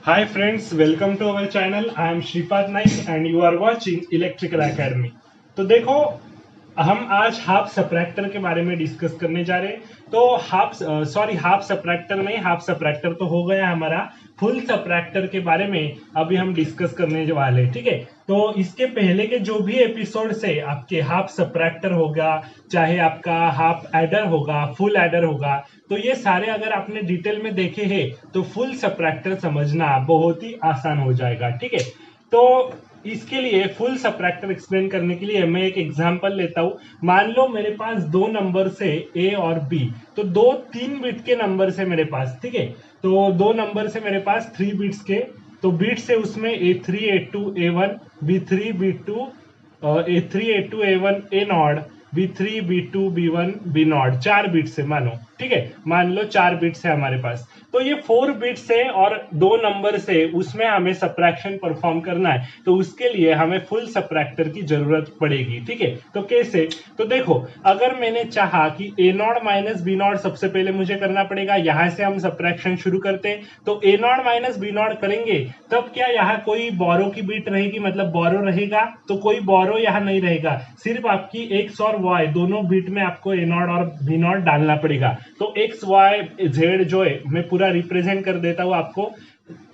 Hi friends, welcome to our channel. I am Shripad Naik and you are watching Electrical Academy. तो देखो, हम आज half subtractor के बारे में डिस्कस करने जा रहे हैं। तो हाफ सबट्रैक्टर नहीं, हाफ सबट्रैक्टर तो हो गया हमारा। फुल सबट्रैक्टर के बारे में अभी हम डिस्कस करने वाले हैं, ठीक है। तो इसके पहले के जो भी एपिसोड से आपके हाफ सबट्रैक्टर होगा, चाहे आपका हाफ एडर होगा, फुल एडर होगा, तो ये सारे अगर आपने डिटेल में देखे हैं तो फुल सबट्रैक्टर समझना बहुत ही आसान हो जाएगा, ठीक है। तो इसके लिए फुल सबट्रैक्टर एक्सप्लेन करने के लिए मैं एक एग्जांपल लेता हूं। मान लो मेरे पास दो नंबर से ए और बी, तो दो 3 बिट के नंबर से मेरे पास, ठीक है। तो दो नंबर से मेरे पास 3 बिट्स के, तो बिट से उसमें A3 A2 A1 B3 B2 A3 A2 A1 A not B3 B2 B1 B not, 4 bit से मानो, ठीक है। मान लो 4 बिट्स है हमारे पास, तो ये 4 बिट्स है और दो नंबर से उसमें हमें सबट्रैक्शन परफॉर्म करना है, तो उसके लिए हमें फुल सबट्रैक्टर की जरूरत पड़ेगी, ठीक है। तो कैसे? तो देखो, अगर मैंने चाहा कि ए नॉट माइनस बी नॉट सबसे पहले मुझे करना पड़ेगा, यहां से हम सबट्रैक्शन शुरू करते हैं। तो A not minus B not करेंगे, तब क्या यहाँ कोई बोरो की बिट रहेगी, मतलब बोरो रहेगा? तो कोई बोरो यहाँ नहीं रहेगा, सिर्फ आपकी एक्स और वाई दोनों बिट में आपको ए नॉट और बी नॉट डालना पड़ेगा। तो एक्स वाई जेड जो है मैं पूरा रिप्रेजेंट कर देता हूं आपको।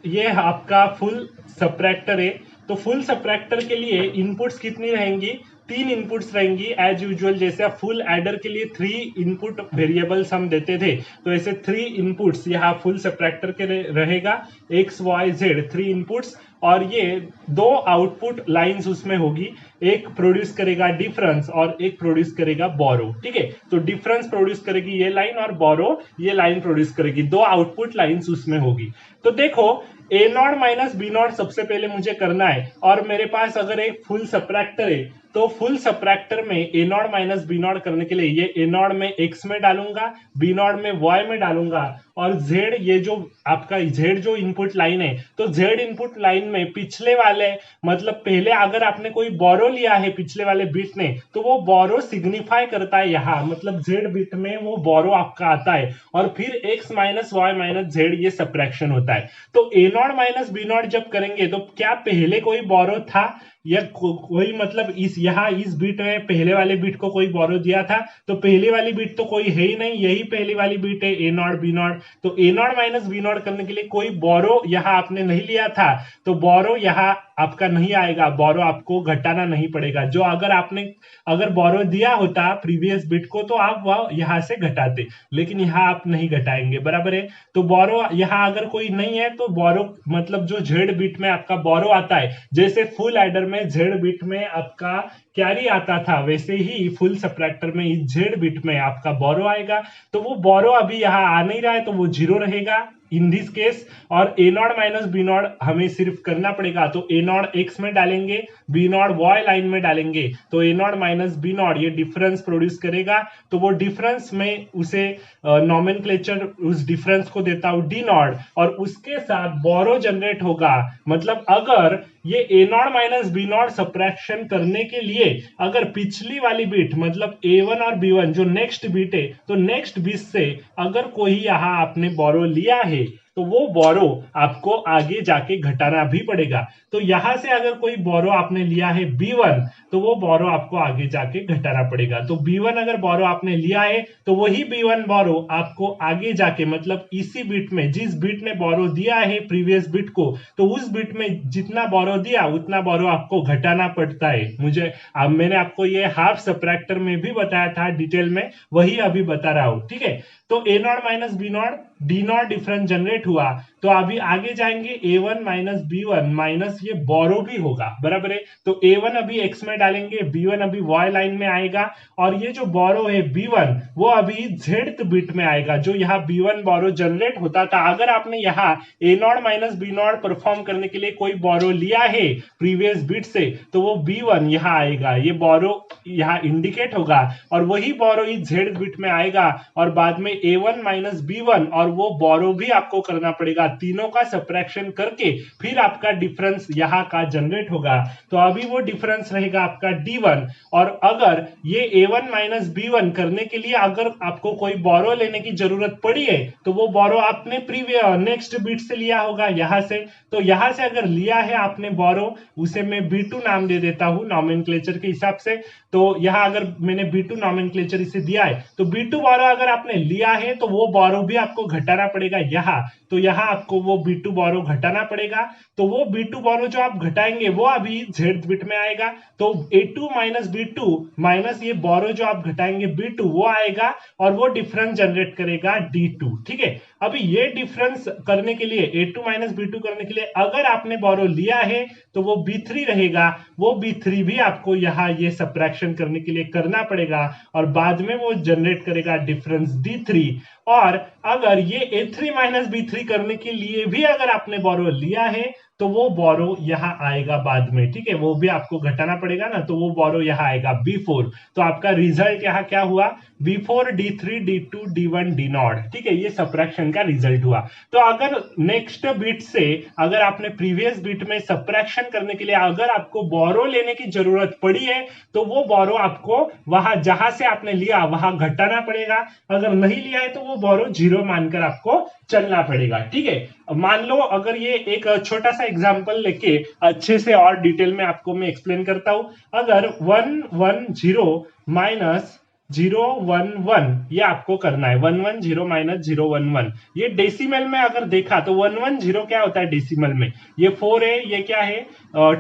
ये आपका फुल सबट्रैक्टर है। तो फुल सबट्रैक्टर के लिए इनपुट्स कितनी रहेंगी? 3 इनपुट्स रहेंगी एज यूजुअल। जैसे आप फुल एडर के लिए 3 इनपुट वेरिएबल्स हम देते थे, तो ऐसे 3 इनपुट्स यहाँ फुल सबट्रैक्टर के रहेगा। एक्स वाई जेड 3 इनपुट्स, और ये दो आउटपुट लाइंस उसमें होगी। एक प्रोड्यूस करेगा डिफरेंस और एक प्रोड्यूस करेगा बोरो, ठीक है। तो डिफरेंस प्रोड्यूस करेगी ये लाइन और बोरो ये लाइन प्रोड्यूस करेगी, दो आउटपुट लाइंस उसमें होगी। तो देखो, ए नॉट माइनस बी नॉट सबसे पहले मुझे करना है, और मेरे पास अगर एक फुल सबट्रैक्टर है, तो फुल सबट्रैक्टर में ए नॉट माइनस बी नॉट करने के लिए ये ए नॉट में एक्स में डालूंगा, बी नॉट में वाई में डालूंगा, और जेड, ये जो आपका जेड जो इनपुट लाइन है, तो जेड इनपुट लाइन में पिछले वाले, मतलब पहले अगर आपने कोई बोरो लिया है पिछले वाले बिट ने, तो वो बोरो सिग्निफाई करता है यहाँ, मतलब जेड बिट में वो बोरो आपका आता है, और फिर x minus y minus z ये सबट्रैक्शन होता है। तो A not minus B nought जब करेंगे, तो क्या पहले कोई बोरो था या कोई, मतलब इस बिट में पहले वाले बिट को कोई बोरो दिया था? तो पहली वाली बिट तो कोई है ही नहीं, यही पहली वाली बिट है ए नॉट बी नॉट। तो A not minus B not करने के लिए कोई बोरो यहाँ आपने नहीं लिया था, तो बोरो यहाँ आपका नहीं आएगा, बोरो आपको घटाना नहीं पड़ेगा। जो अगर बोरो दिया होता प्रीवियस बिट को, तो आप वह यहां से घटाते, लेकिन यहाँ आप नहीं घटाएंगे, बराबर है। तो बोरो यहाँ अगर कोई नहीं है, तो बोरो मतलब जो जेड बिट में आपका बोरो आता है, जैसे फुल एडर में जेड बिट में आपका कैरी आता था, वैसे ही फुल सबट्रैक्टर में इस जेड बिट में आपका बोरो आएगा। तो वो बोरो अभी यहाँ आ नहीं रहा है, तो वो 0 रहेगा इन दिस केस। और ए नॉट माइनस बी नॉट हमें सिर्फ करना पड़ेगा, तो ए नॉट एक्स में डालेंगे, बी नॉट वाई लाइन में डालेंगे, तो A not minus B not ये डिफरेंस प्रोड्यूस करेगा। तो वो डिफरेंस में उसे नॉमेनक्लेचर उस डिफरेंस को देता हूं डी नॉट, और उसके साथ बोरो जनरेट होगा। मतलब अगर ये a not minus B not subtraction करने के लिए अगर पिछली वाली बिट, मतलब A1 और B1 जो नेक्स्ट बिट है, तो नेक्स्ट बिट से अगर कोई यहां आपने बोरो लिया है, तो वो बोरो आपको आगे जाके घटाना भी पड़ेगा। तो यहां से अगर कोई बोरो आपने लिया है B1, तो वो बोरो आपको आगे जाके घटाना पड़ेगा। तो B1 अगर बोरो आपने लिया है, तो वही B1 बोरो आपको आगे जाके, मतलब इसी बिट में जिस बिट ने बोरो दिया है प्रीवियस बिट को, तो उस बिट में जितना बोरो दिया उतना बोरो आपको घटाना पड़ता है। मैंने आपको ये हाफ सबट्रैक्टर में भी बताया था डिटेल में, वही अभी बता रहा हूं, ठीक है। तो A not minus B not D not difference generate हुआ, तो अभी आगे जाएंगे A1 माइनस B1 माइनस ये बोरो भी होगा, बराबर है। तो A1 अभी x में डालेंगे, B1 अभी y लाइन में आएगा, और ये जो बोरो है B1 वो अभी z बिट में आएगा, जो यहाँ B1 बोरो जनरेट होता था। अगर आपने यहाँ A nought minus B nought perform करने के लिए कोई बोरो लिया है प्रीवियस बिट से, तो वो B1 यहाँ आएगा, ये बोरो यहाँ इंडिकेट होगा, और वही बोरो इस z बिट में आएगा, और बाद में A1 माइनस B1 और और वो बोरो भी आपको करना पड़ेगा। तीनों का सब्ट्रैक्शन करके फिर आपका डिफरेंस यहाँ का जनरेट होगा। तो अभी वो डिफरेंस रहेगा आपका D1। और अगर ये A1 माइनस B1 करने के लिए अगर आपको कोई बोरो लेने की जरूरत पड़ी है तो वो बोरो आपने प्रीवियस नेक्स्ट बिट से लिया होगा यहाँ से। तो यहाँ से अगर लिया है आपने बोरो, उसे मैं B2 नाम दे देता हूँ नॉमेनक्लेचर के हिसाब से। तो यहाँ अगर मैंने B2 नॉमेनक्लेचर इसे दिया है तो B2 बोरो अगर आपने लिया है तो वो बोरो भी आपको घटाना पड़ेगा यहाँ। तो यहाँ आपको वो B2 बोरो घटाना पड़ेगा। तो वो B2 बोरो जो आप घटाएंगे वो अभी Z बिट में आएगा। तो A2 माइनस B2 माइनस ये बोरो जो आप घटाएंगे B2 वो आएगा और वो डिफरेंस जनरेट करेगा D2। ठीक है, अभी ये डिफरेंस करने के लिए A2 माइनस B2 करने के लिए अगर आपने बोरो लिया है तो वो B3 रहेगा। वो B3 भी आपको यहाँ ये सब्ट्रैक्शन करने के लिए करना पड़ेगा और बाद में वो जनरेट करेगा डिफरेंस D3। और अगर ये A3 माइनस B3 करने के लिए भी अगर आपने बोरो लिया है तो वो बोरो यहाँ आएगा बाद में। ठीक है, वो भी आपको घटाना पड़ेगा ना, तो वो बोरो यहाँ आएगा B4। तो आपका रिजल्ट यहाँ क्या हुआ, B4 D3 D2 D1 D0। ठीक है, ये सब्ट्रैक्शन का रिजल्ट हुआ। तो अगर नेक्स्ट बिट से अगर आपने प्रीवियस बिट में सब्ट्रैक्शन करने के लिए अगर आपको बोरो लेने की जरूरत पड़ी है तो वो बोरो आपको वहां जहां से आपने लिया वहां घटाना पड़ेगा। अगर नहीं लिया है तो वो बोरो 0 मानकर आपको चलना पड़ेगा। ठीक है, मान लो अगर ये एक छोटा सा एग्जांपल लेके अच्छे से और डिटेल में आपको मैं एक्सप्लेन करता हूं। अगर 110 माइनस 011 ये आपको करना है, 110 माइनस 011। ये डेसिमल में अगर देखा तो 110 क्या होता है डेसिमल में, ये 4 है, ये क्या है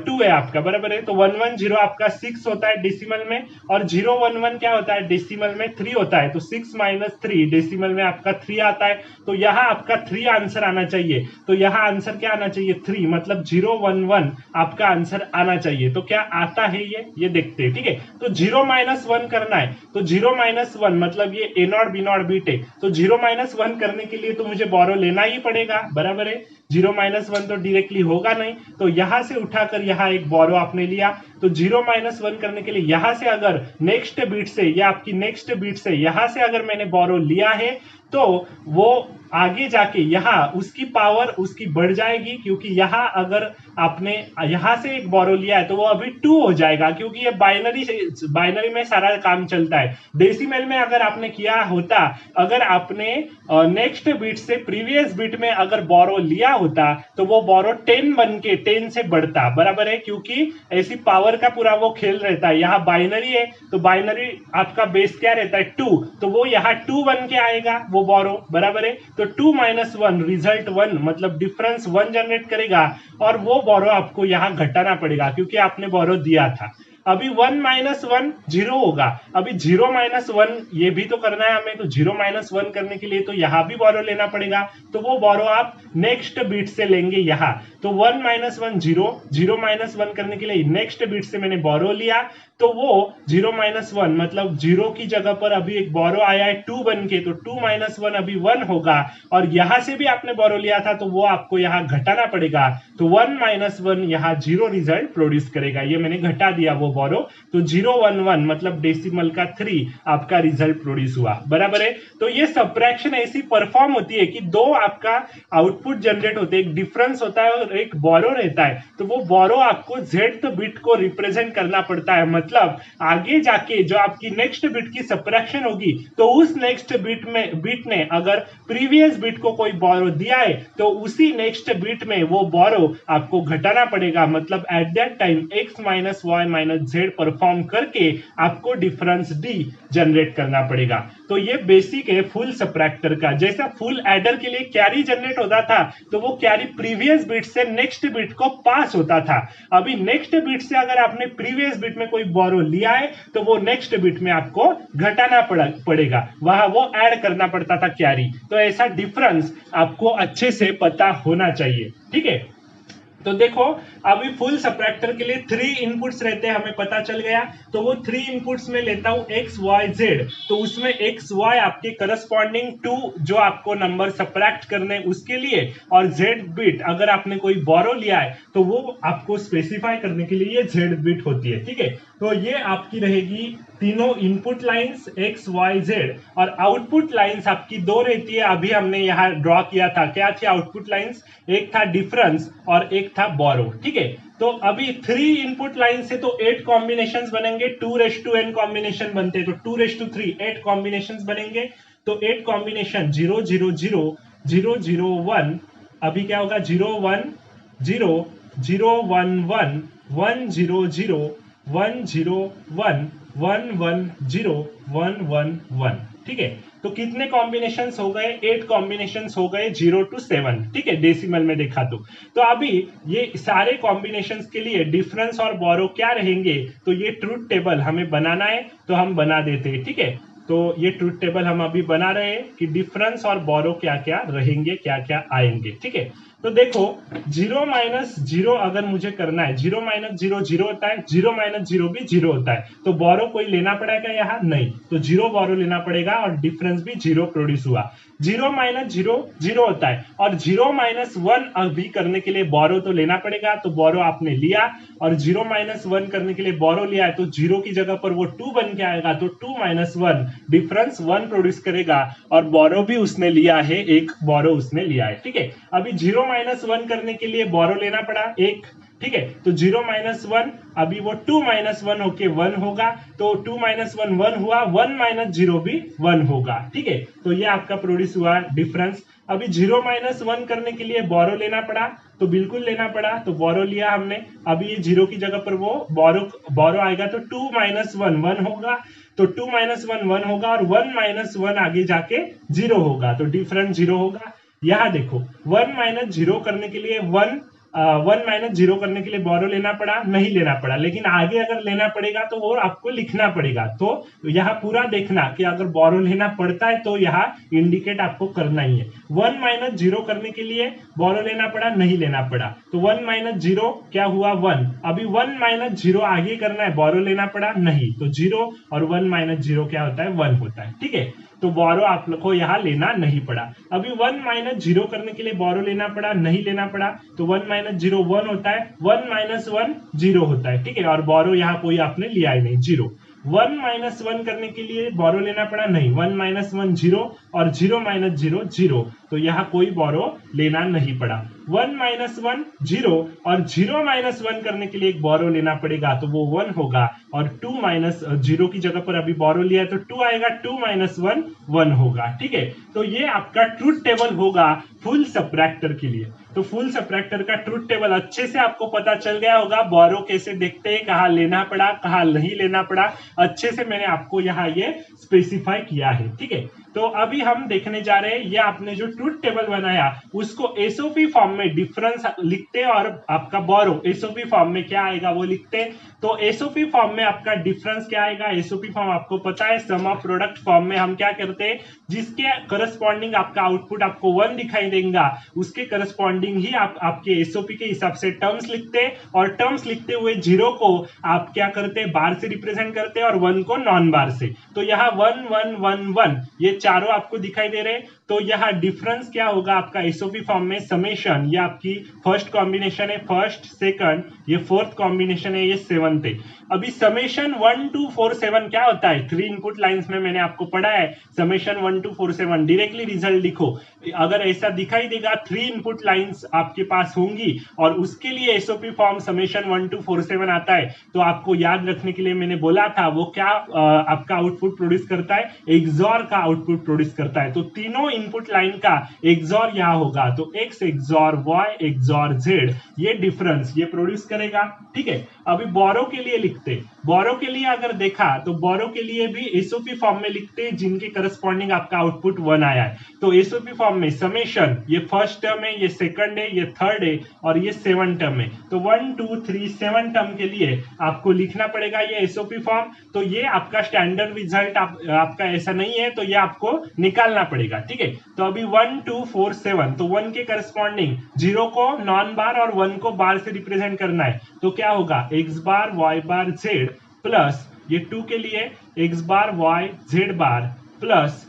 2 है आपका, बराबर है। तो 110 आपका 6 होता है डेसिमल में और 011 क्या होता है डेसिमल में 3 होता है। तो 6 माइनस 3 डेसिमल में आपका 3 आता है। तो यहाँ आपका 3 आंसर आना चाहिए। तो यहाँ आंसर क्या आना चाहिए 3, मतलब 011 आपका आंसर आना चाहिए। तो क्या आता है ये देखते हैं। ठीक है, तो 0 माइनस 1 करना है। तो 0 माइनस 1 मतलब ये A0 B0 बीट है। तो 0 माइनस 1 करने के लिए तो मुझे बोरो लेना ही पड़ेगा, बराबर है। 0 माइनस 1 तो डायरेक्टली होगा नहीं, तो यहां से उठाकर यहाँ एक बोरो आपने लिया। तो 0 माइनस 1 करने के लिए यहां से अगर नेक्स्ट बीट से या आपकी नेक्स्ट बीट से यहां से अगर मैंने बोरो लिया है तो वो आगे जाके यहाँ उसकी पावर उसकी बढ़ जाएगी, क्योंकि यहाँ अगर आपने यहाँ से एक बोरो लिया है तो वो अभी 2 हो जाएगा, क्योंकि ये बाइनरी में सारा काम चलता है। डेसिमल में अगर आपने किया होता, अगर आपने नेक्स्ट बिट से प्रीवियस बिट में अगर बोरो लिया होता तो वो बोरो 10 बन के 10 से बढ़ता, बराबर है, क्योंकि ऐसी पावर का पूरा वो खेल रहता है। यहाँ बाइनरी है तो बाइनरी आपका बेस क्या रहता है 2, तो वो यहाँ 2 बन के आएगा वो बोरो, बराबर है। तो 2 माइनस 1 रिजल्ट 1, मतलब डिफरेंस 1 जनरेट करेगा और वो बोरो आपको यहाँ घटाना पड़ेगा क्योंकि आपने बोरो दिया था। अभी 1 माइनस 1 0 होगा। अभी 0 माइनस 1 ये भी तो करना है हमें, तो 0 माइनस 1 करने के लिए तो यहाँ भी बोरो लेना पड़ेगा। तो वो बोरो आप नेक्स्ट बिट से लेंगे यहाँ। तो 1 माइनस 1 0, 0 माइनस 1 करने के लिए नेक्स्ट बिट से मैंने बोरो लिया। तो वो 0 माइनस 1 मतलब 0 की जगह पर अभी एक बोरो आया है 2 बन के, तो 2 माइनस 1 अभी 1 होगा। और यहां से भी आपने बोरो लिया था तो वो आपको यहाँ घटाना पड़ेगा। तो 1 माइनस 1 यहाँ 0 रिजल्ट प्रोड्यूस करेगा। ये मैंने घटा दिया वो बोरो। तो 011 मतलब डेसिमल का 3 आपका रिजल्ट प्रोड्यूस हुआ, बराबर है। तो ये सब्ट्रैक्शन ऐसी परफॉर्म होती है कि दो आपका आउटपुट जनरेट होते हैं, एक डिफरेंस होता है और एक बोरो रहता है। तो वो बोरो आपको जेड बिट को रिप्रेजेंट करना पड़ता है, मतलब आगे जाके जो आपकी नेक्स्ट बिट की सब्ट्रैक्शन होगी तो उस नेक्स्ट बिट ने अगर प्रीवियस बिट को कोई बोरो दिया है तो उसी नेक्स्ट बिट में वो बोरो आपको घटाना पड़ेगा, मतलब at that time x minus y minus z perform करके आपको डिफरेंस डी जनरेट करना पड़ेगा। तो ये बेसिक है फुल सब्ट्रैक्टर का। जैसा फुल एडर के लिए कैरी जनरेट होता था तो वो कैरी प्रीवियस बिट से नेक्स्ट बिट को पास होता था। अभी नेक्स्ट बिट से अगर आपने प्रीवियस बिट में कोई बोरो लिया है तो वो नेक्स्ट बिट में आपको घटाना पड़ेगा, वहां वो ऐड करना पड़ता था कैरी। तो ऐसा डिफरेंस आपको अच्छे से पता होना चाहिए, ठीक है। तो देखो अभी फुल सब्ट्रैक्टर के लिए 3 इनपुट्स रहते हैं, हमें पता चल गया। तो वो 3 इनपुट्स में लेता हूं x y z, तो उसमें x y आपके करस्पॉन्डिंग टू जो आपको नंबर सब्ट्रैक्ट करने उसके लिए, और z बिट अगर आपने कोई बोरो लिया है तो वो आपको स्पेसिफाई करने के लिए ये z बिट होती है, ठीक है। तो ये आपकी रहेगी तीनों input lines x y z और आउटपुट लाइंस आपकी दो रहती है। अभी हमने यहाँ ड्रॉ किया था, क्या थी आउटपुट लाइंस? एक था डिफरेंस और एक था बोरो। ठीक है, तो अभी 3 इनपुट लाइन से तो 8 कॉम्बिनेशन बनेंगे, 2:n कॉम्बिनेशन बनते हैं, तो 2:3 8 कॉम्बिनेशन बनेंगे। तो 8 कॉम्बिनेशन 0 0 0 0 0 1, अभी क्या होगा 0 1 0 0 1 1 1 0 0 1 0 1 1 1 0 1 1 1। ठीक है, तो कितने कॉम्बिनेशंस हो गए? 8 कॉम्बिनेशंस हो गए 0 to 7। ठीक है, डेसिमल में देखा तो अभी ये सारे कॉम्बिनेशंस के लिए डिफरेंस और बोरो क्या रहेंगे? तो ये ट्रूथ टेबल हमें बनाना है, तो हम बना देते हैं। ठीक है, तो ये ट्रूथ टेबल हम अभी बना रहे हैं कि डिफरेंस और बोरो क्या क्या रहेंगे, क्या क्या आएंगे। ठीक है, तो देखो 0 माइनस 0 अगर मुझे करना है, 0 माइनस 0 0 होता है, 0 माइनस 0 भी 0 होता है, तो बोरो कोई लेना पड़ेगा यहाँ? नहीं, तो 0 बोरो लेना पड़ेगा और डिफरेंस भी 0 प्रोड्यूस हुआ। 0 माइनस 0 0 होता है और 0 माइनस 1 अभी करने के लिए बोरो तो लेना पड़ेगा, तो बोरो आपने लिया और 0 माइनस 1 करने के लिए बोरो लिया है, तो 0 की जगह पर वो 2 बन के आएगा, तो 2 माइनस 1 डिफरेंस 1 प्रोड्यूस करेगा और बोरो भी उसने लिया है, एक बोरो उसने लिया है। ठीक है, अभी 0 माइनस 1 करने के लिए बोरो लेना पड़ा एक। ठीक है, तो 0 माइनस 1, अभी वो 2 माइनस 1 होके 1 होगा, तो 2 माइनस 1 1 हुआ, 1 माइनस 0 भी 1 होगा। ठीक है, तो ये आपका प्रोड्यूस हुआ डिफरेंस। अभी 0 माइनस 1 करने के लिए बोरो लेना पड़ा, तो बिल्कुल लेना पड़ा, तो बोरो लिया हमने। अभी ये 0 की जगह पर वो बोरो आएगा, तो 2 माइनस 1 1 होगा, तो 2 माइनस 1 1 होगा और 1 माइनस 1 आगे जाके 0 होगा, तो डिफरेंस 0 होगा। यहां देखो 1 माइनस 0 करने के लिए 1 माइनस 0 करने के लिए बोरो लेना पड़ा? नहीं लेना पड़ा, लेकिन आगे अगर लेना पड़ेगा तो और आपको लिखना पड़ेगा। तो यहाँ पूरा देखना कि अगर बोरो लेना पड़ता है तो यहाँ इंडिकेट आपको करना ही है। 1 माइनस 0 करने के लिए बोरो लेना पड़ा? नहीं लेना पड़ा, तो 1 माइनस 0 क्या हुआ 1। अभी 1 माइनस 0 आगे करना है, बोरो लेना पड़ा? नहीं, तो 0 और 1 माइनस 0 क्या होता है? 1 होता है। ठीक है, तो बोरो आप लोग को यहाँ लेना नहीं पड़ा। अभी 1 माइनस 0 करने के लिए बोरो लेना पड़ा? नहीं लेना पड़ा, तो 1 माइनस 0 1 होता है, 1 माइनस 1 0 होता है। ठीक है, और बोरो यहाँ कोई आपने लिया ही नहीं, 0। 1 माइनस 1 करने के लिए बोरो लेना पड़ा? नहीं, 1 माइनस 1 0 और 0 माइनस 0 0, तो यहाँ कोई बोरो लेना नहीं पड़ा। 1 माइनस 1 0 और 0 माइनस 1 करने के लिए एक बोरो लेना पड़ेगा, तो वो 1 होगा और 2 माइनस 0 की जगह पर अभी बोरो लिया है, तो 2 आएगा, 2 माइनस 1 1 होगा। ठीक है, तो ये आपका ट्रूथ टेबल होगा फुल सबट्रैक्टर के लिए। तो फुल सबट्रैक्टर का ट्रूथ टेबल अच्छे से आपको पता चल गया होगा, बोरो कैसे देखते हैं, कहाँ लेना पड़ा, कहाँ नहीं लेना पड़ा, अच्छे से मैंने आपको यहाँ ये स्पेसिफाई किया है। ठीक है, तो अभी हम देखने जा रहे हैं, ये आपने जो ट्रूथ टेबल बनाया उसको एसओपी फॉर्म में डिफरेंस लिखते और आपका बोरो एसओपी फॉर्म में क्या आएगा वो लिखते। तो एसओपी फॉर्म में आपका डिफरेंस क्या आएगा? एसओपी फॉर्म आपको पता है, सम ऑफ प्रोडक्ट फॉर्म में हम क्या करते हैं, जिसके करस्पॉन्डिंग आपका आउटपुट आपको 1 दिखाई देगा, उसके करस्पॉन्डिंग ही आप आपके एसओपी के हिसाब से टर्म्स लिखते हैं, और टर्म्स लिखते हुए 0 को आप क्या करते हैं, बार से रिप्रेजेंट करते हैं और 1 को नॉन बार से। तो यहाँ 1 1 1 1 ये चारों आपको दिखाई दे रहे हैं। तो यहाँ डिफरेंस क्या होगा आपका एसओपी फॉर्म में? समेशन, ये आपकी फर्स्ट कॉम्बिनेशन है, फर्स्ट सेकंड, ये फोर्थ कॉम्बिनेशन है, ये सेवंथ है। अभी समेशन 1 2 4 7 क्या होता है? 3 इनपुट लाइंस में मैंने आपको पढ़ा है, समेशन 1 2 4 7 डायरेक्टली रिजल्ट लिखो। अगर ऐसा दिखाई देगा 3 इनपुट लाइंस आपके पास होंगी और उसके लिए एसओपी फॉर्म समेशन 1 2 4 7 आता है, तो आपको याद रखने के लिए मैंने बोला था वो क्या आपका आउटपुट प्रोड्यूस करता है? एक्सॉर का आउटपुट प्रोड्यूस करता है। तो तीनों इनपुट लाइन का एक्सॉर यहाँ होगा, तो x XOR y XOR z, ये डिफरेंस ये प्रोड्यूस करेगा। ठीक है, अभी बोरो के लिए लिखते, बोरो के लिए अगर देखा तो बोरो के लिए भी एसओपी फॉर्म में लिखते जिनके करस्पॉन्डिंग आपका आउटपुट 1 आया है। तो एसओपी फॉर्म में समेशन, ये फर्स्ट टर्म है, ये सेकंड है, ये थर्ड है और ये 7 टर्म है। तो 1 2 3 7 टर्म के लिए आपको लिखना पड़ेगा ये एसओपी फॉर्म। तो ये आपका स्टैंडर्ड रिजल्ट आपका ऐसा नहीं है, तो ये आपको निकालना पड़ेगा। ठीक है, तो अभी 1 2 4 7, तो 1 के करस्पॉन्डिंग 0 को नॉन बार और 1 को बार से रिप्रेजेंट करना है, तो क्या होगा? एक्स बार वाई बार जेड प्लस ये 2 के लिए एक्स बार वाई जेड बार प्लस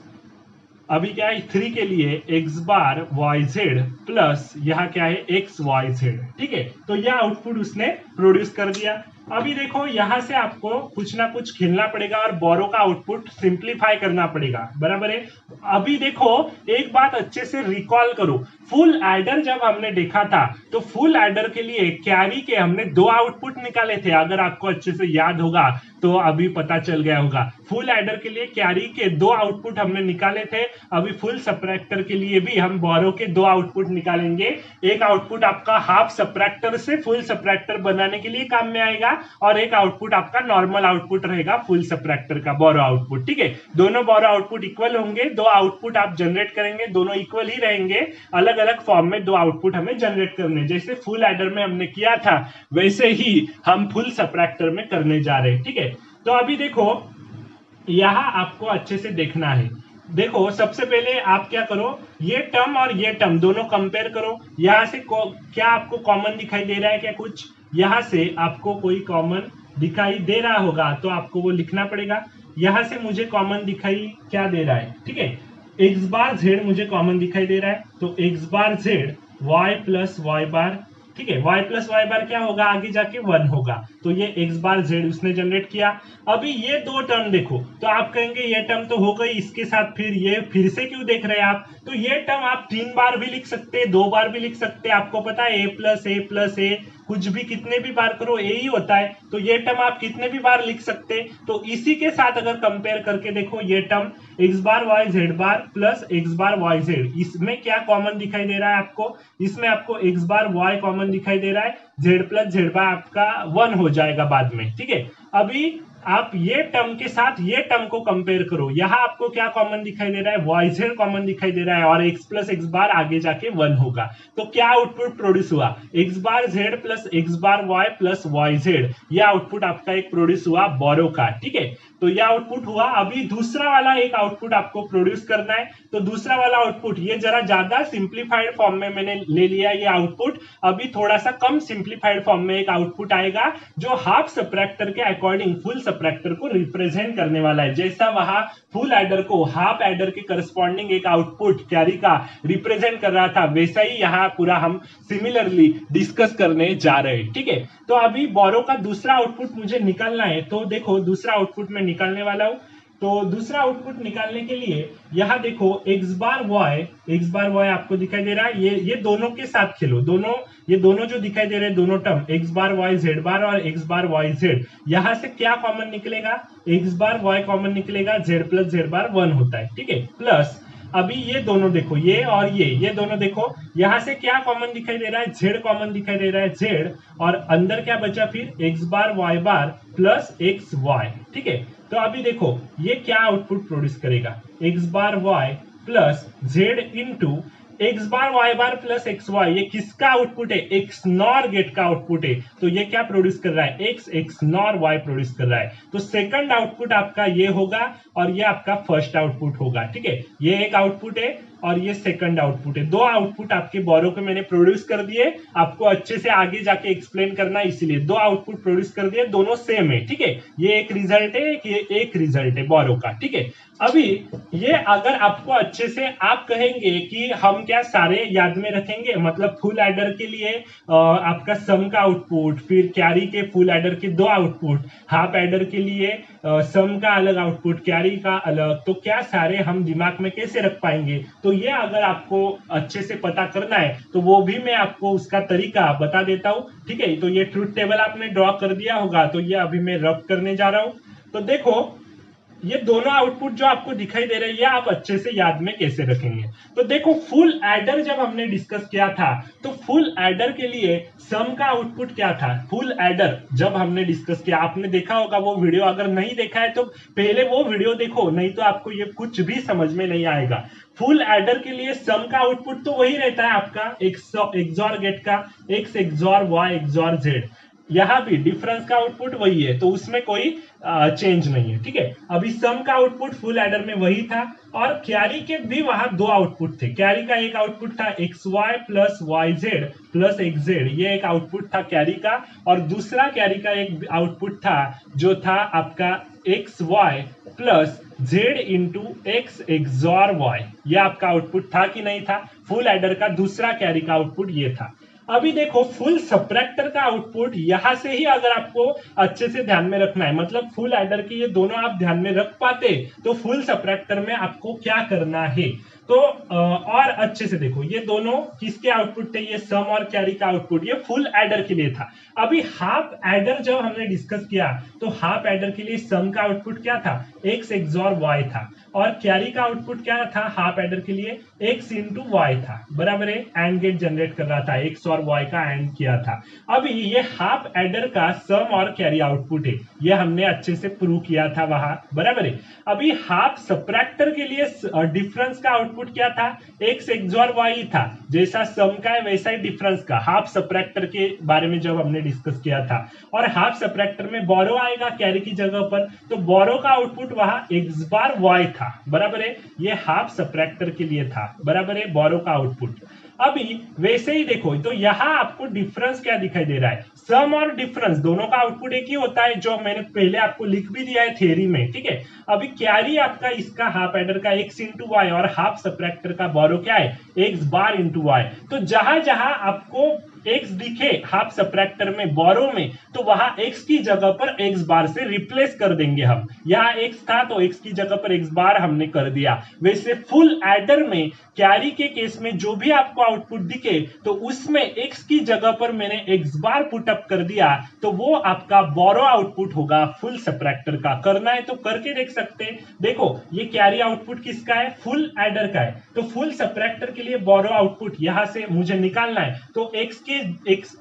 अभी क्या है 3 के लिए x bar Y z plus यहाँ क्या है एक्स वाई जेड। ठीक है, तो यह आउटपुट उसने प्रोड्यूस कर दिया। अभी देखो यहाँ से आपको कुछ ना कुछ खेलना पड़ेगा और बोरो का आउटपुट सिंप्लीफाई करना पड़ेगा, बराबर है। अभी देखो एक बात अच्छे से रिकॉल करो, फुल एडर जब हमने देखा था तो फुल एडर के लिए कैरी के हमने दो आउटपुट निकाले थे, अगर आपको अच्छे से याद होगा तो अभी पता चल गया होगा। फुल एडर के लिए कैरी के दो आउटपुट हमने निकाले थे, अभी फुल सबट्रैक्टर के लिए भी हम बोरो के दो आउटपुट निकालेंगे। एक आउटपुट आपका हाफ सबट्रैक्टर से फुल सबट्रैक्टर बनाने के लिए काम में आएगा और एक आउटपुट आपका नॉर्मल आउटपुट रहेगा फुल सबट्रैक्टर का बोरो आउटपुट, ठीक है। दोनों बोरो आउटपुट इक्वल होंगे, दो आउटपुट आप जनरेट करेंगे, दोनों इक्वल ही रहेंगे, अलग अलग फॉर्म में दो आउटपुट हमें जनरेट करने, जैसे फुल एडर में हमने किया था वैसे ही हम फुल सबट्रैक्टर में करने जा रहे हैं, ठीक है। तो अभी देखो यहां आपको अच्छे से देखना है। देखो सबसे पहले आप क्या करो, ये टर्म और ये टर्म दोनों कंपेयर करो। यहां से क्या आपको कॉमन दिखाई दे रहा है क्या? कुछ यहां से आपको कोई कॉमन दिखाई दे रहा होगा तो आपको वो लिखना पड़ेगा। यहां से मुझे कॉमन दिखाई क्या दे रहा है, ठीक है, एक्स बार जेड मुझे कॉमन दिखाई दे रहा है, तो x bar Z Y plus Y बार, ठीक है, y प्लस वाई बार क्या होगा आगे जाके 1 होगा, तो ये x बार z उसने जनरेट किया। अभी ये दो टर्म देखो तो आप कहेंगे ये टर्म तो हो गई, इसके साथ फिर ये फिर से क्यों देख रहे हैं आप? तो ये टर्म आप 3 बार भी लिख सकते हैं, 2 बार भी लिख सकते हैं, आपको पता है a प्लस ए कुछ भी कितने भी बार करो ए ही होता है, तो ये टर्म आप कितने भी बार लिख सकते हैं। तो इसी के साथ अगर कंपेयर करके देखो ये term x bar y z बार plus x bar y z, इसमें क्या कॉमन दिखाई दे रहा है आपको? इसमें आपको x बार y कॉमन दिखाई दे रहा है, z प्लस z बार आपका 1 हो जाएगा बाद में, ठीक है। अभी आप ये टर्म के साथ ये टर्म को कंपेयर करो, यहां आपको क्या कॉमन दिखाई दे रहा है? वाई जेड कॉमन दिखाई दे रहा है और x प्लस एक्स बार आगे जाके 1 होगा, तो क्या आउटपुट प्रोड्यूस हुआ? x बार Z plus x bar Y plus y Z, यह आउटपुट आपका एक प्रोड्यूस हुआ बोरो का, ठीक है। तो यह आउटपुट हुआ। अभी दूसरा वाला एक आउटपुट आपको प्रोड्यूस करना है, तो दूसरा वाला आउटपुट ये जरा ज्यादा सिंप्लीफाइड फॉर्म में मैंने ले लिया ये आउटपुट, अभी थोड़ा सा कम सिंप्लीफाइड फॉर्म में एक आउटपुट आएगा जो हाफ सबट्रैक्टर के अकॉर्डिंग फुल सबट्रैक्टर को रिप्रेजेंट करने वाला है। जैसा वहां फुल एडर को हाफ एडर के करस्पॉन्डिंग एक आउटपुट कैरी का रिप्रेजेंट कर रहा था, वैसा ही यहाँ पूरा हम सिमिलरली डिस्कस करने जा रहे हैं, ठीक है। तो अभी बोरो का दूसरा आउटपुट मुझे निकालना है, तो देखो दूसरा आउटपुट मैं निकालने वाला हूं। तो दूसरा आउटपुट निकालने के लिए यहां देखो x बार y आपको दिखाई दे रहा है, ये दोनों के साथ खेलो, ये दोनों जो दिखाई दे रहे हैं दोनों term x bar y z बार और x बार y z, यहां से क्या कॉमन निकलेगा? x बार y कॉमन निकलेगा, z प्लस z बार 1 होता है, ठीक है। प्लस अभी ये दोनों देखो, ये और ये दोनों देखो, यहां से क्या कॉमन दिखाई दे रहा है? z कॉमन दिखाई दे रहा है, z, और अंदर क्या बचा फिर? x bar y bar plus x y, ठीक है। तो अभी देखो ये क्या आउटपुट प्रोड्यूस करेगा? x bar y plus z into x bar y bar plus x y, ये किसका आउटपुट है? एक्स नॉर गेट का आउटपुट है, तो ये क्या प्रोड्यूस कर रहा है? एक्स नॉर वाई प्रोड्यूस कर रहा है। तो सेकंड आउटपुट आपका ये होगा और ये आपका फर्स्ट आउटपुट होगा, ठीक है। ये एक आउटपुट है और ये सेकंड आउटपुट है, दो आउटपुट आपके बोरो के मैंने प्रोड्यूस कर दिए, आपको अच्छे से आगे जाके एक्सप्लेन करना है, इसीलिए दो आउटपुट प्रोड्यूस कर दिए, दोनों सेम है, ठीक है। ये एक रिजल्ट है, ये एक रिजल्ट है बोरो का, ठीक है। अभी ये अगर आपको अच्छे से आप कहेंगे कि हम क्या सारे याद में रखेंगे, मतलब फुल एडर के लिए आपका सम का आउटपुट, फिर कैरी के फुल एडर के दो आउटपुट, हाफ एडर के लिए सम का अलग आउटपुट, कैरी का अलग, तो क्या सारे हम दिमाग में कैसे रख पाएंगे? तो ये अगर आपको अच्छे से पता करना है तो वो भी मैं आपको उसका तरीका बता देता हूं, ठीक है। तो ये ट्रुथ टेबल आपने ड्रॉ कर दिया होगा, तो ये अभी मैं रब करने जा रहा हूं। तो देखो ये दोनों आउटपुट जो आपको दिखाई दे रहे हैं, ये आप अच्छे से याद में कैसे रखेंगे? तो देखो फुल एडर जब हमने डिस्कस किया था तो फुल एडर के लिए सम का आउटपुट क्या था? फुल एडर जब हमने डिस्कस किया, आपने देखा होगा वो वीडियो, अगर नहीं देखा है तो पहले वो वीडियो देखो, नहीं तो आपको ये कुछ भी समझ में नहीं आएगा। फुल एडर के लिए सम का आउटपुट तो वही रहता है आपका एक्सॉर गेट का, x XOR y XOR z, यहां भी डिफरेंस का आउटपुट वही है, तो उसमें कोई चेंज नहीं है, ठीक है। अभी सम का आउटपुट फुल एडर में वही था और कैरी के भी वहां दो आउटपुट थे। कैरी का एक आउटपुट था x y plus y z plus x z, ये एक आउटपुट था कैरी का, और दूसरा कैरी का एक आउटपुट था जो था आपका x y plus Z into x XOR y, ये आपका आउटपुट था कि नहीं था? फुल एडर का दूसरा कैरी का आउटपुट ये था। अभी देखो फुल सबट्रैक्टर का आउटपुट यहां से ही अगर आपको अच्छे से ध्यान में रखना है, मतलब फुल एडर के ये दोनों आप ध्यान में रख पाते तो फुल सबट्रैक्टर में आपको क्या करना है। तो और अच्छे से देखो ये दोनों किसके आउटपुट थे, ये सम और कैरी का आउटपुट ये फुल एडर के लिए था। अभी हाफ एडर जब हमने डिस्कस किया तो हाफ एडर के लिए सम का आउटपुट क्या था, x XOR y था, और कैरी का आउटपुट क्या था हाफ एडर के लिए x इंटू वाई था, बराबर है। एंड गेट जनरेट कर रहा था, x और y का एंड किया था। अभी ये हाफ एडर का सम और कैरी आउटपुट है, ये हमने अच्छे से प्रूव किया था वहां, बराबर है। अभी हाफ सबट्रैक्टर के लिए डिफरेंस का आउटपुट क्या था, x XOR y था, जैसा सम का है वैसा ही डिफरेंस का हाफ सबट्रैक्टर के बारे में जब हमने डिस्कस किया था। और हाफ सबट्रैक्टर में बोरो आएगा कैरी की जगह पर, तो बोरो का आउटपुट वहां x बार y था, बराबर है। ये हाफ सबट्रैक्टर के लिए था, बराबर है, बोरो का आउटपुट। अभी वैसे ही देखो तो यहां आपको डिफरेंस क्या दिखाई दे रहा है, सम और डिफरेंस दोनों का आउटपुट एक ही होता है, जो मैंने पहले आपको लिख भी दिया है थ्योरी में, ठीक है। अभी कैरी आपका इसका हाफ एडर का x इंटू वाई और हाफ सबट्रैक्टर का बोरो क्या है x बार इंटू वाई। तो जहां जहां आपको x दिखे हाफ सबट्रैक्टर में बोरो में, तो वहां x की जगह पर x बार से रिप्लेस कर देंगे हम। यहाँ x था तो x की जगह पर x बार हमने कर दिया। वैसे फुल एडर में कैरी के केस में जो भी आपको आउटपुट दिखे तो उसमें x की जगह पर मैंने x बार पुटअप कर दिया, तो वो आपका बोरो आउटपुट होगा फुल सबट्रैक्टर का। करना है तो करके देख सकते हैं। देखो ये कैरी आउटपुट किसका है, फुल एडर का है, तो फुल सबट्रैक्टर के लिए बोरो आउटपुट यहां से मुझे निकालना है, तो x के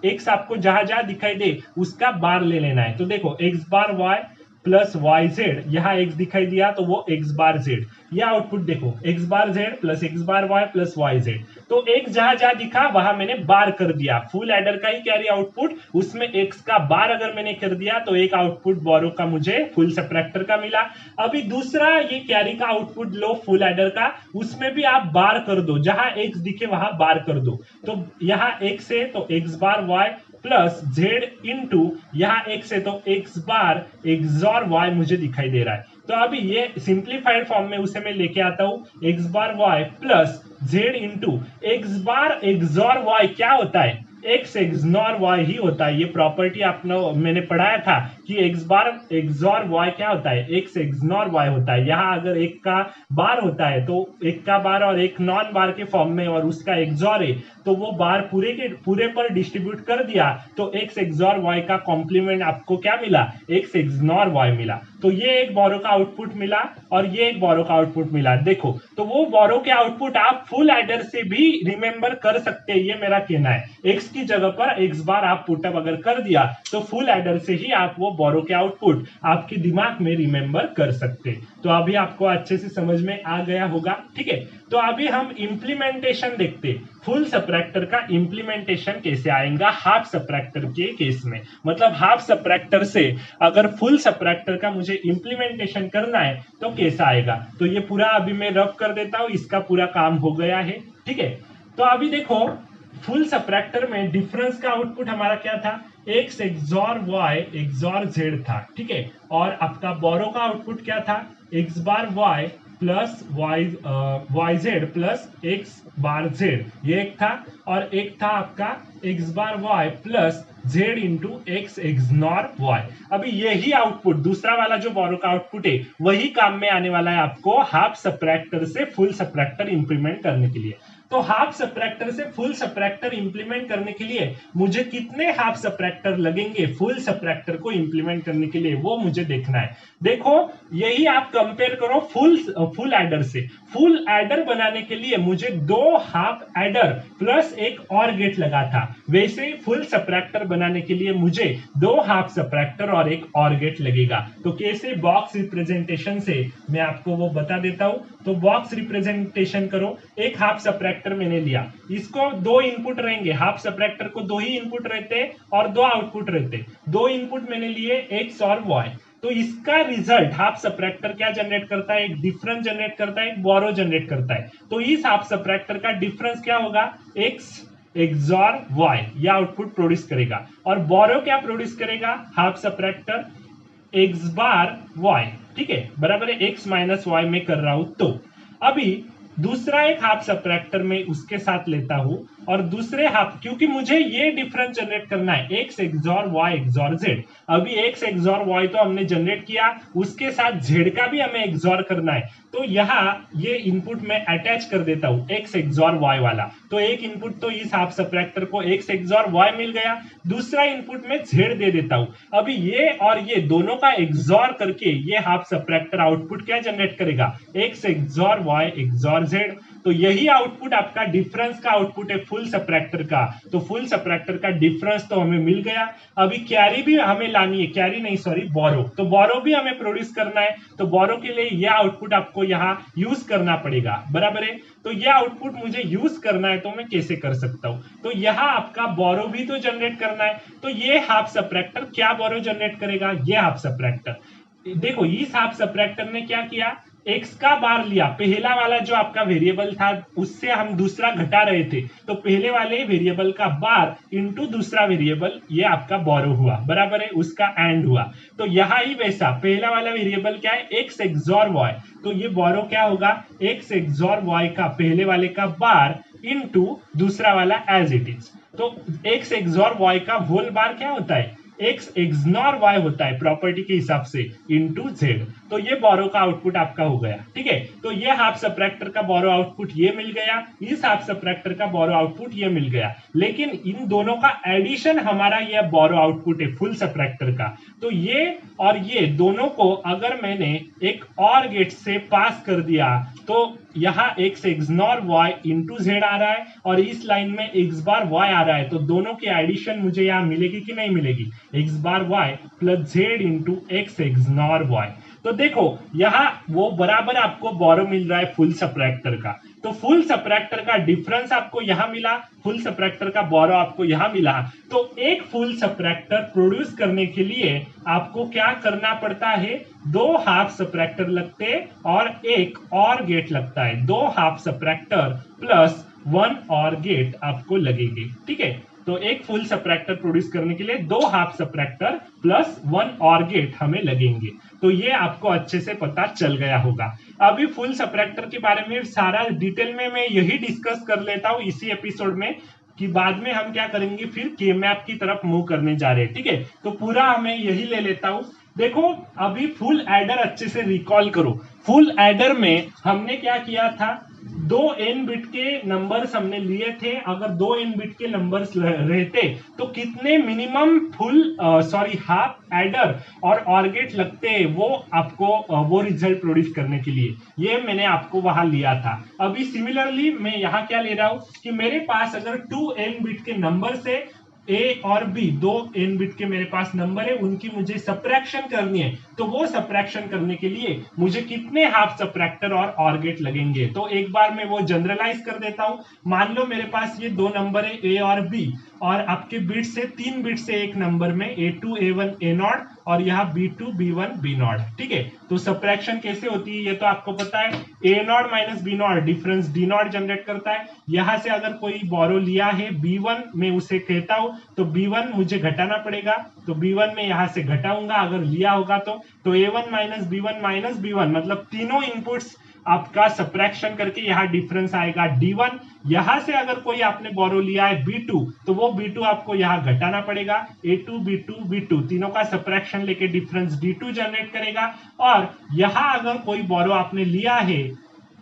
x आपको जहां जहां दिखाई दे उसका बार ले लेना है। तो देखो x bar y plus y Z, यहाँ x दिखाई दिया तो वो x बार z, यह आउटपुट देखो x बार z plus x bar y plus y Z. तो x जहां जहां दिखा वहां मैंने बार कर दिया, फुल एडर का ही कैरी आउटपुट, उसमें x का बार अगर मैंने कर दिया तो एक आउटपुट बोरो का मुझे फुल सबट्रैक्टर का मिला। अभी दूसरा ये कैरी का आउटपुट लो फुल एडर का, उसमें भी आप बार कर दो, जहां x दिखे वहां बार कर दो। तो यहाँ x है तो x bar y plus Z into यहाँ x है तो x बार XOR y मुझे दिखाई दे रहा है। तो अभी ये सिंप्लीफाइड फॉर्म में उसे मैं लेके आता हूं, x bar y plus Z into x बार XOR y क्या होता है, x XOR y ही होता है। ये प्रॉपर्टी आपने मैंने पढ़ाया था कि x बार XOR y क्या होता है, x XOR y होता है। यहाँ अगर एक का बार होता है तो एक का बार और एक नॉन बार के फॉर्म में और उसका XOR है, तो वो बार पूरे के पूरे पर डिस्ट्रीब्यूट कर दिया तो x XOR y का कॉम्प्लीमेंट आपको क्या मिला, x XOR y मिला। तो ये एक बोरो का आउटपुट मिला और ये एक बोरो का आउटपुट मिला। देखो तो वो बोरो के आउटपुट आप फुल एडर से भी रिमेंबर कर सकते हैं, ये मेरा कहना है। x की जगह पर x बार आप पुटअप अगर कर दिया तो फुल एडर से ही आप वो बोरो के आउटपुट आपके दिमाग में रिमेंबर कर सकते। तो अभी आपको अच्छे से समझ में आ गया होगा, ठीक है। तो अभी हम इंप्लीमेंटेशन देखते, फुल सबट्रैक्टर का इंप्लीमेंटेशन कैसे आएगा हाफ सबट्रैक्टर के केस में। मतलब हाफ सबट्रैक्टर से अगर फुल सबट्रैक्टर का मुझे इंप्लीमेंटेशन करना है तो कैसा आएगा। तो ये पूरा अभी मैं रफ कर देता हूं, इसका पूरा काम हो गया है, ठीक है। तो अभी देखो फुल सबट्रैक्टर में डिफरेंस का आउटपुट हमारा क्या था, x XOR y XOR z था, ठीक है। और आपका बोरो का आउटपुट क्या था, x bar y plus y z plus x bar z, ये एक था। और एक था आपका x bar y plus Z into x XOR y। अभी यही आउटपुट दूसरा वाला जो बोरो का आउटपुट है वही काम में आने वाला है आपको हाफ सबट्रैक्टर से फुल सबट्रैक्टर इंप्लीमेंट करने के लिए। तो हाफ सबट्रैक्टर से फुल सबट्रैक्टर इंप्लीमेंट करने के लिए मुझे कितने हाफ सबट्रैक्टर लगेंगे फुल सबट्रैक्टर को इंप्लीमेंट करने के लिए, वो मुझे देखना है। देखो यही आप कंपेयर करो फुल एडर से। फुल एडर बनाने के लिए मुझे 2 हाफ एडर प्लस एक और गेट लगा था, वैसे ही फुल सबट्रैक्टर बनाने के लिए मुझे 2 हाफ सबट्रैक्टर और एक और गेट लगेगा। तो कैसे, बॉक्स रिप्रेजेंटेशन से मैं आपको वो बता देता हूं। तो बॉक्स रिप्रेजेंटेशन करो, एक हाफ सबट्रैक्टर मैंने लिया, इसको 2 इनपुट रहेंगे, हाफ सबट्रैक्टर को 2 ही इनपुट रहते और 2 आउटपुट रहते। 2 इनपुट मैंने लिए x और y, तो इसका रिजल्ट हाफ सबट्रैक्टर क्या जनरेट करता है, एक डिफरेंस जनरेट करता है, एक बोरो जनरेट करता है। तो इस हाफ सबट्रैक्टर का डिफरेंस क्या होगा, x XOR y, यह आउटपुट प्रोड्यूस करेगा। और बोरो क्या प्रोड्यूस करेगा, half subtractor x bar y, ठीक है, बराबर है x माइनस y में कर रहा हूं। तो अभी दूसरा एक हाफ सबट्रैक्टर में उसके साथ लेता हूं और दूसरे हाफ, क्योंकि मुझे ये डिफरेंस जनरेट करना है x XOR y XOR z। अभी x एक्सॉर y तो हमने जनरेट किया, उसके साथ z का भी हमें एक्सॉर करना है। तो यहाँ ये इनपुट में अटैच कर देता हूं x एक्सॉर y वाला। तो एक इनपुट तो इस हाफ सबट्रैक्टर को x एक्सॉर y मिल गया, दूसरा इनपुट में z दे देता हूं। अभी ये और ये दोनों का एक्सॉर करके ये हाफ सबट्रैक्टर आउटपुट क्या जनरेट करेगा, x XOR y XOR z। तो यही आउटपुट आपका डिफरेंस का आउटपुट है फुल सबट्रैक्टर का। तो फुल सबट्रैक्टर का डिफरेंस तो हमें मिल गया। अभी कैरी भी हमें लानी है, कैरी नहीं सॉरी बोरो, तो बोरो भी हमें प्रोड्यूस करना है। तो बोरो के लिए यह आउटपुट आपको यहाँ यूज करना पड़ेगा, बराबर है। तो यह आउटपुट मुझे यूज करना है, तो मैं कैसे कर सकता हूं, तो यहाँ आपका बोरो भी तो जनरेट करना है। तो ये हाफ सबट्रैक्टर क्या बोरो जनरेट करेगा, ये हाफ सबट्रैक्टर। देखो इस हाफ सबट्रैक्टर ने क्या किया, x का बार लिया, पहला वाला जो आपका वेरिएबल था उससे हम दूसरा घटा रहे थे, तो पहले वाले वेरिएबल का बार इंटू दूसरा वेरिएबल, ये आपका बोरो हुआ, बराबर है, उसका एंड हुआ। तो यहाँ ही वैसा पहला वाला वेरिएबल क्या है, x एक्सॉर y, तो ये बोरो क्या होगा, x एक्सॉर y का पहले वाले का बार इंटू दूसरा वाला एज इट इज। तो x एक्सॉर y का होल बार क्या होता है, x एक्सनॉर y होता है प्रॉपर्टी के हिसाब से इंटू z। तो ये बोरो का आउटपुट आपका हो गया, ठीक है। तो ये हाफ सबट्रैक्टर का बोरो आउटपुट ये मिल गया, इस हाफ सबट्रैक्टर का बोरो आउटपुट ये मिल गया, लेकिन इन दोनों का एडिशन हमारा ये बोरो आउटपुट है फुल सबट्रैक्टर का। तो ये और ये दोनों को अगर मैंने एक और गेट से पास कर दिया, तो यहाँ x XNOR y into z आ रहा है और इस लाइन में x बार y आ रहा है। तो दोनों की एडिशन मुझे यहाँ मिलेगी कि नहीं मिलेगी, x bar y plus z into x XNOR y। तो देखो यहाँ वो बराबर आपको बोरो मिल रहा है फुल सबट्रैक्टर का। तो फुल सबट्रैक्टर का डिफरेंस आपको यहाँ मिला, फुल सबट्रैक्टर का बोरो आपको यहाँ मिला। तो एक फुल सबट्रैक्टर प्रोड्यूस करने के लिए आपको क्या करना पड़ता है, दो हाफ सबट्रैक्टर लगते और एक और गेट लगता है। दो हाफ सबट्रैक्टर प्लस वन और गेट आपको लगेंगे, ठीक है। तो एक फुल सबट्रैक्टर प्रोड्यूस करने के लिए दो हाफ सबट्रैक्टर प्लस वन और गेट हमें लगेंगे। तो ये आपको अच्छे से पता चल गया होगा। अभी फुल सबट्रैक्टर के बारे में सारा डिटेल में मैं यही डिस्कस कर लेता हूँ इसी एपिसोड में, कि बाद में हम क्या करेंगे, फिर के मैप की तरफ मूव करने जा रहे हैं, ठीक है। तो पूरा हमें यही ले लेता हूँ। देखो अभी फुल एडर अच्छे से रिकॉल करो। फुल एडर में हमने क्या किया था, दो n बिट के नंबर्स हमने लिए थे। अगर दो n बिट के नंबर्स रहते तो कितने मिनिमम फुल हाफ एडर और ऑर गेट लगते, वो आपको वो रिजल्ट प्रोड्यूस करने के लिए, ये मैंने आपको वहां लिया था। अभी सिमिलरली मैं यहाँ क्या ले रहा हूं कि मेरे पास अगर 2n बिट के नंबर से A और B दो n बिट के मेरे पास नंबर है, उनकी मुझे सब्ट्रैक्शन करनी है। तो वो सब्ट्रैक्शन करने के लिए मुझे कितने हाफ सब्ट्रैक्टर और ऑर गेट लगेंगे, तो एक बार मैं वो जनरलाइज कर देता हूं। मान लो मेरे पास ये दो नंबर है A और B, और आपके बिट से 3 बिट से एक नंबर में A2 A1 A0 और यहाँ B2 B1 B0, ठीक है। तो सब्ट्रैक्शन कैसे होती है ये तो आपको पता है, A0 minus B0 difference D0 generate करता है। यहाँ से अगर कोई बोरो लिया है B1 में उसे कहता हूं, तो B1 मुझे घटाना पड़ेगा, तो B1 में यहाँ से घटाऊंगा अगर लिया होगा तो A1 माइनस B1 मतलब तीनों इनपुट्स आपका सब्ट्रैक्शन करके यहाँ डिफरेंस आएगा D1। यहां से अगर कोई आपने बोरो लिया है B2, तो वो B2 आपको यहाँ घटाना पड़ेगा, A2 B2 B2 तीनों का सब्ट्रैक्शन लेके डिफरेंस D2 जनरेट करेगा। और यहाँ अगर कोई बोरो आपने लिया है,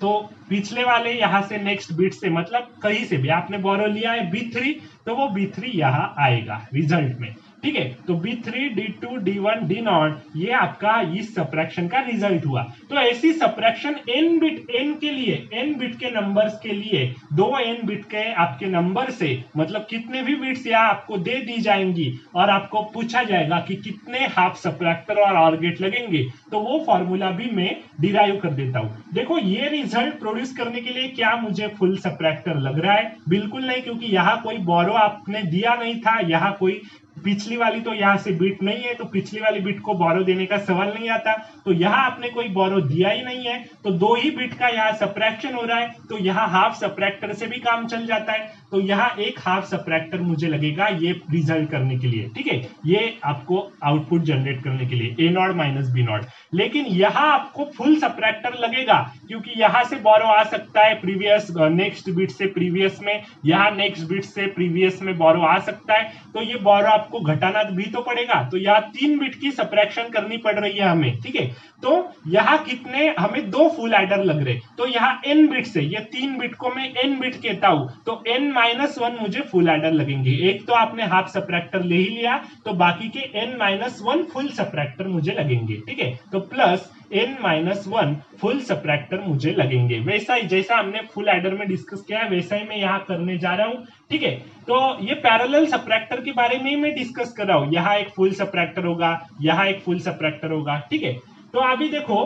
तो पिछले वाले यहाँ से नेक्स्ट बिट से, मतलब कहीं से भी आपने बोरो लिया है B3, तो वो B3 यहाँ आएगा रिजल्ट में, ठीक है। तो B3 D2 D1 D0 ये आपका इस सब्ट्रैक्शन का रिजल्ट हुआ। तो ऐसी सब्ट्रैक्शन n बिट n के लिए, n बिट के नंबर्स के लिए, दो n बिट के आपके नंबर से, मतलब कितने भी बिट्स यहाँ आपको दे दी जाएंगी और आपको पूछा जाएगा कि कितने हाफ सब्ट्रैक्टर और ऑर गेट लगेंगे, तो वो फॉर्मूला भी मैं डिराइव कर देता हूँ। देखो ये रिजल्ट प्रोड्यूस करने के लिए क्या मुझे फुल सब्ट्रैक्टर लग रहा है, बिल्कुल नहीं, क्योंकि यहाँ कोई बोरो आपने दिया नहीं था, यहाँ कोई पिछली वाली तो यहाँ से बिट नहीं है, तो पिछली वाली बिट को बोरो देने का सवाल नहीं आता। तो यहाँ आपने कोई बोरो दिया ही नहीं है, तो दो ही बिट का यहाँ सब्ट्रैक्शन हो रहा है, तो यहाँ हाफ सब्ट्रैक्टर से भी काम चल जाता है। तो यहाँ एक हाफ सबट्रैक्टर मुझे लगेगा ये रिजल्ट करने के लिए, ठीक है, ये आपको आउटपुट जनरेट करने के लिए A0 माइनस B0। लेकिन यहाँ आपको फुल सबट्रैक्टर लगेगा क्योंकि यहाँ से बोरो आ सकता है प्रीवियस नेक्स्ट बिट से प्रीवियस में, यहाँ नेक्स्ट बिट से प्रीवियस में बोरो आ सकता है, तो ये बोरो आपको घटाना भी तो पड़ेगा। तो यहाँ 3 बिट की सबट्रैक्शन करनी पड़ रही है हमें, ठीक है। तो यहाँ कितने हमें 2 फुल एडर लग रहे, तो यहाँ n बिट से, ये 3 बिट को मैं n बिट कहता हूं, तो n-1 मुझे फुल एडर लगेंगे। एक तो आपने हाफ सबट्रैक्टर ले ही लिया, तो बाकी के n-1 फुल सबट्रैक्टर मुझे लगेंगे, ठीक है। तो प्लस n-1 फुल सबट्रैक्टर मुझे लगेंगे। वैसा ही जैसा हमने फुल एडर में डिस्कस किया है वैसा ही मैं यहाँ करने जा रहा हूँ, ठीक है। तो ये पैरेलल सबट्रैक्टर के बारे में ही मैं डिस्कस कर रहा हूँ। यहाँ एक फुल सबट्रैक्टर होगा, यहाँ एक फुल सबट्रैक्टर होगा, ठीक है। तो अभी देखो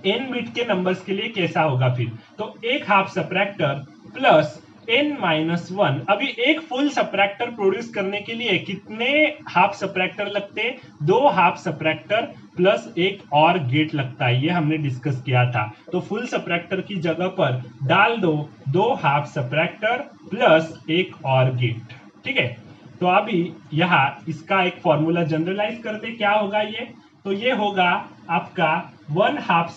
n बिट के नंबर्स के लिए कैसा होगा फिर, तो एक हाफ सबट्रैक्टर प्लस n-1। अभी एक फुल सबट्रैक्टर प्रोड्यूस करने के लिए कितने हाफ सबट्रैक्टर लगते हैं, 2 हाफ सबट्रैक्टर प्लस एक और गेट लगता है, ये हमने डिस्कस किया था। तो फुल सबट्रैक्टर की जगह पर डाल दो 2 हाफ सबट्रैक्टर प्लस एक और गेट, ठीक है। तो अभी यहाँ इसका एक फॉर्मूला जनरलाइज करते, क्या होगा ये, तो ये होगा आपका 1 हाफ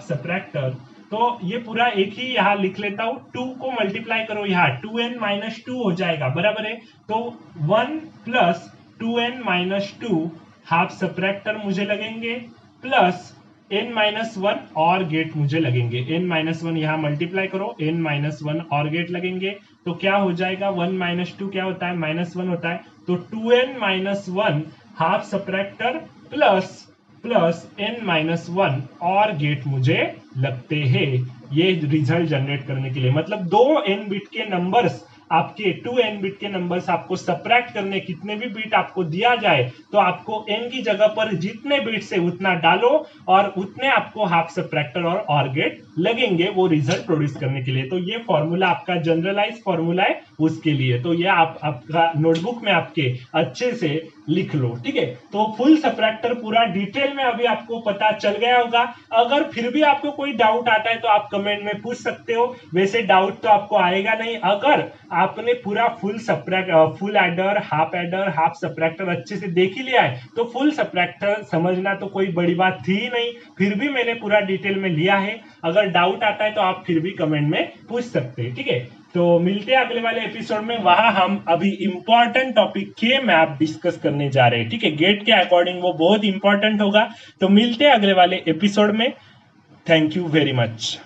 सबट्रैक्टर, तो ये पूरा एक ही यहाँ लिख लेता हूं, 2 को मल्टीप्लाई करो, यहाँ 2n-2 हो जाएगा, बराबर है। तो 1 प्लस 2n-2 हाफ सबट्रैक्टर मुझे लगेंगे प्लस n-1 और गेट मुझे लगेंगे। n-1 यहाँ मल्टीप्लाई करो, n-1 और गेट लगेंगे, तो क्या हो जाएगा, 1-2 क्या होता है, -1 होता है, तो 2n-1 half subtractor plus n-1 और गेट मुझे लगते हैं ये रिजल्ट जनरेट करने के लिए। मतलब 2 n बिट के नंबर्स आपके 2 n बिट के नंबर्स आपको सबट्रैक्ट करने, कितने भी बिट आपको दिया जाए तो आपको n की जगह पर जितने बिट से उतना डालो और उतने आपको हाफ सबट्रैक्टर और गेट लगेंगे वो रिजल्ट प्रोड्यूस करने के लिए। तो ये फॉर्मूला आपका जनरलाइज फॉर्मूला है उसके लिए, तो ये आपका नोटबुक में आपके अच्छे से लिख लो, ठीक है। तो फुल सबट्रैक्टर पूरा डिटेल में अभी आपको पता चल गया होगा। अगर फिर भी आपको कोई डाउट आता है तो आप कमेंट में पूछ सकते हो, वैसे डाउट तो आपको आएगा नहीं। अगर आपने पूरा फुल एडर, हाफ सबट्रैक्टर अच्छे से देख ही लिया है तो फुल सबट्रैक्टर समझना तो कोई बड़ी बात थी ही नहीं, फिर भी मैंने पूरा डिटेल में लिया है। अगर डाउट आता है तो आप फिर भी कमेंट में पूछ सकते हैं, ठीक है। तो मिलते हैं अगले वाले एपिसोड में, वहां हम अभी इंपॉर्टेंट टॉपिक के मैप डिस्कस करने जा रहे हैं, ठीक है। गेट के अकॉर्डिंग वो बहुत इंपॉर्टेंट होगा। तो मिलते हैं अगले वाले एपिसोड में। Thank you very much.